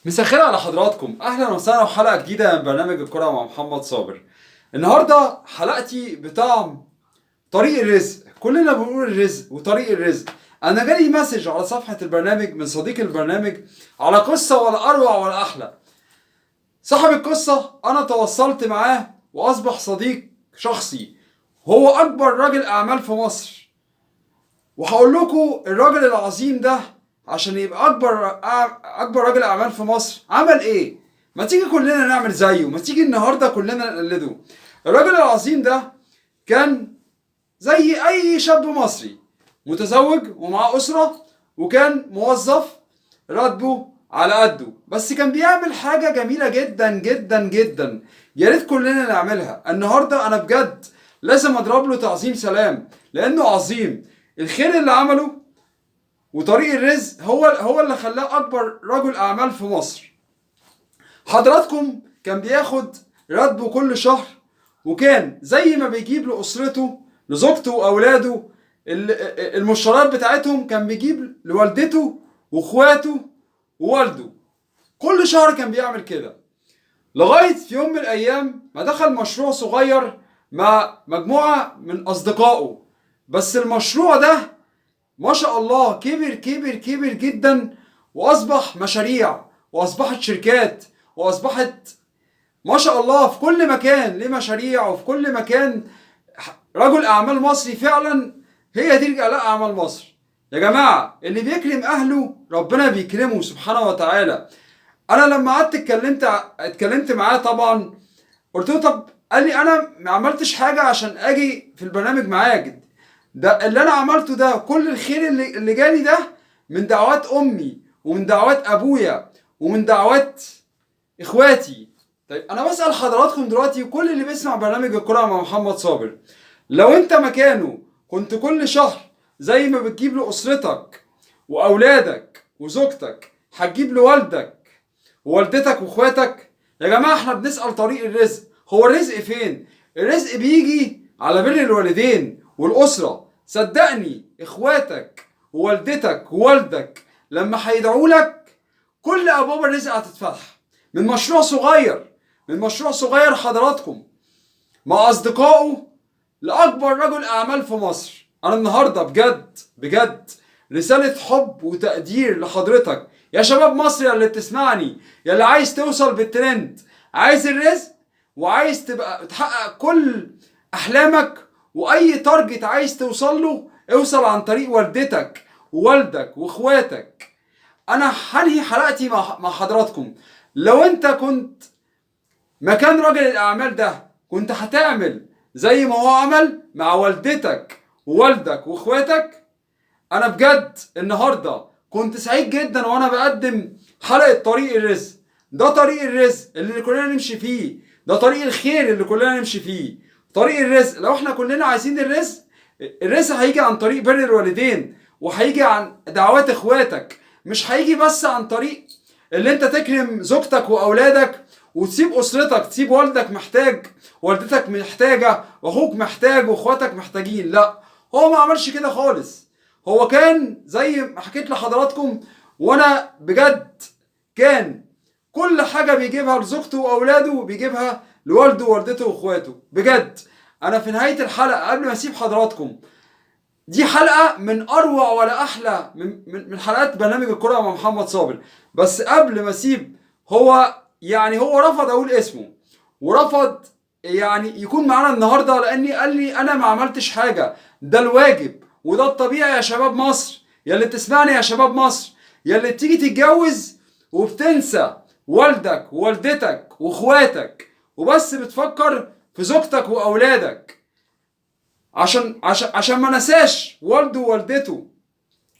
مساء الخير على حضراتكم، اهلا وسهلا وحلقه جديده من برنامج الكره مع محمد صابر. النهارده حلقتي بطعم طريق الرزق. كلنا بنقول الرزق وطريق الرزق. انا جالي مسج على صفحه البرنامج من صديق البرنامج على قصه ولا اروع ولا احلى. صاحب القصه انا تواصلت معاه واصبح صديق شخصي. هو اكبر راجل اعمال في مصر، وهقول لكم الراجل العظيم ده عشان يبقى اكبر راجل اعمال في مصر عمل ايه. ما تيجي كلنا نعمل زيه، ما تيجي النهارده كلنا نقلده. الراجل العظيم ده كان زي اي شاب مصري متزوج ومعاه اسره، وكان موظف راتبه على قده، بس كان بيعمل حاجه جميله جدا جدا جدا. يا ريت كلنا نعملها. النهارده انا بجد لازم اضرب له تعظيم سلام لانه عظيم. الخير اللي عمله وطريق الرزق هو اللي خلاه اكبر رجل اعمال في مصر. حضراتكم كان بياخد راتبه كل شهر، وكان زي ما بيجيب لاسرته لزوجته واولاده المشتريات بتاعتهم، كان بيجيب لوالدته واخواته ووالده. كل شهر كان بيعمل كده، لغايه في يوم من الايام ما دخل مشروع صغير مع مجموعه من اصدقائه. بس المشروع ده ما شاء الله كبر كبر كبر جدا، واصبح مشاريع واصبحت شركات واصبحت ما شاء الله في كل مكان ليه مشاريع، وفي كل مكان رجل اعمال مصري فعلا. هي دي رجال اعمال مصر يا جماعه. اللي بيكرم اهله ربنا بيكرمه سبحانه وتعالى. انا لما قعدت اتكلمت معاه طبعا، قلت له طب، قال لي انا ما عملتش حاجه عشان اجي في البرنامج معاك. ده اللي انا عملته، ده كل الخير اللي جالي ده من دعوات امي ومن دعوات ابويا ومن دعوات اخواتي. طيب انا بسأل حضراتكم دلوقتي وكل اللي بيسمع برنامج الكرة مع محمد صابر، لو انت مكانه كنت كل شهر زي ما بتجيب لأسرتك واولادك وزوجتك هتجيب لوالدك ووالدتك واخواتك؟ يا جماعة احنا بنسأل طريق الرزق. هو الرزق فين؟ الرزق بيجي على بر الوالدين والأسرة. صدقني اخواتك ووالدتك ووالدك لما هيدعوا لك كل ابواب الرزق هتتفتح. من مشروع صغير، من مشروع صغير حضراتكم مع اصدقائه لاكبر رجل اعمال في مصر. انا النهارده بجد بجد رسالة حب وتقدير لحضرتك يا شباب مصر، يا اللي بتسمعني، يا اللي عايز توصل بالترند، عايز الرزق وعايز تبقى تحقق كل احلامك، واي تارجت عايز توصل له اوصل عن طريق والدتك ووالدك واخواتك. انا هنهي حلقتي مع حضراتكم. لو انت كنت مكان راجل الاعمال ده كنت هتعمل زي ما هو عمل مع والدتك ووالدك واخواتك. انا بجد النهارده كنت سعيد جدا وانا بقدم حلقه طريق الرزق. ده طريق الرزق اللي كلنا نمشي فيه، ده طريق الخير اللي كلنا نمشي فيه. طريق الرزق لو احنا كلنا عايزين الرزق، الرزق هيجي عن طريق بر الوالدين، وهيجي عن دعوات اخواتك، مش هيجي بس عن طريق اللي انت تكرم زوجتك واولادك وتسيب اسرتك، تسيب والدك محتاج، والدتك محتاجه، واخوك محتاج، واخواتك محتاجين. لا، هو ما عملش كده خالص. هو كان زي ما حكيت لحضراتكم، وانا بجد كان كل حاجة بيجيبها لزوجته واولاده بيجيبها لوالده ووالدته واخواته. بجد انا في نهاية الحلقة قبل ما اسيب حضراتكم، دي حلقة من اروع ولا احلى من حلقات برنامج الكرة مع محمد صابر. بس قبل ما اسيب، هو رفض اقول اسمه، ورفض يكون معانا النهارده، لاني قال لي انا ما عملتش حاجه. ده الواجب وده الطبيعي يا شباب مصر، يا اللي بتسمعني يا شباب مصر، يا اللي بتيجي تتجوز وبتنسى والدك ووالدتك واخواتك وبس بتفكر في زوجتك واولادك، عشان ما نساش والده ووالدته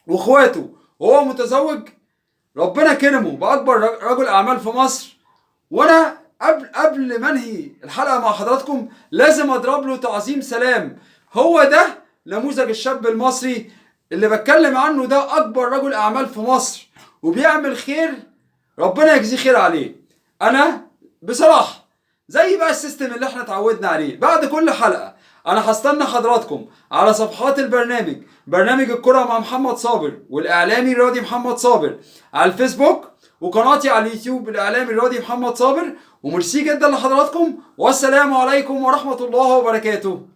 واخواته وهو متزوج. ربنا كرمه باكبر رجل اعمال في مصر. وانا قبل ما انهي الحلقه مع حضراتكم لازم اضرب له تعظيم سلام. هو ده نموذج الشاب المصري اللي بتكلم عنه. ده اكبر رجل اعمال في مصر وبيعمل خير، ربنا يجزيه خير عليه. انا بصراحه زي بقى السيستم اللي احنا اتعودنا عليه، بعد كل حلقه انا هستنى حضراتكم على صفحات برنامج الكرة مع محمد صابر والاعلامي الرياضي محمد صابر على الفيسبوك وقناتي على اليوتيوب الاعلامي الرياضي محمد صابر. وميرسي جدا لحضراتكم، والسلام عليكم ورحمة الله وبركاته.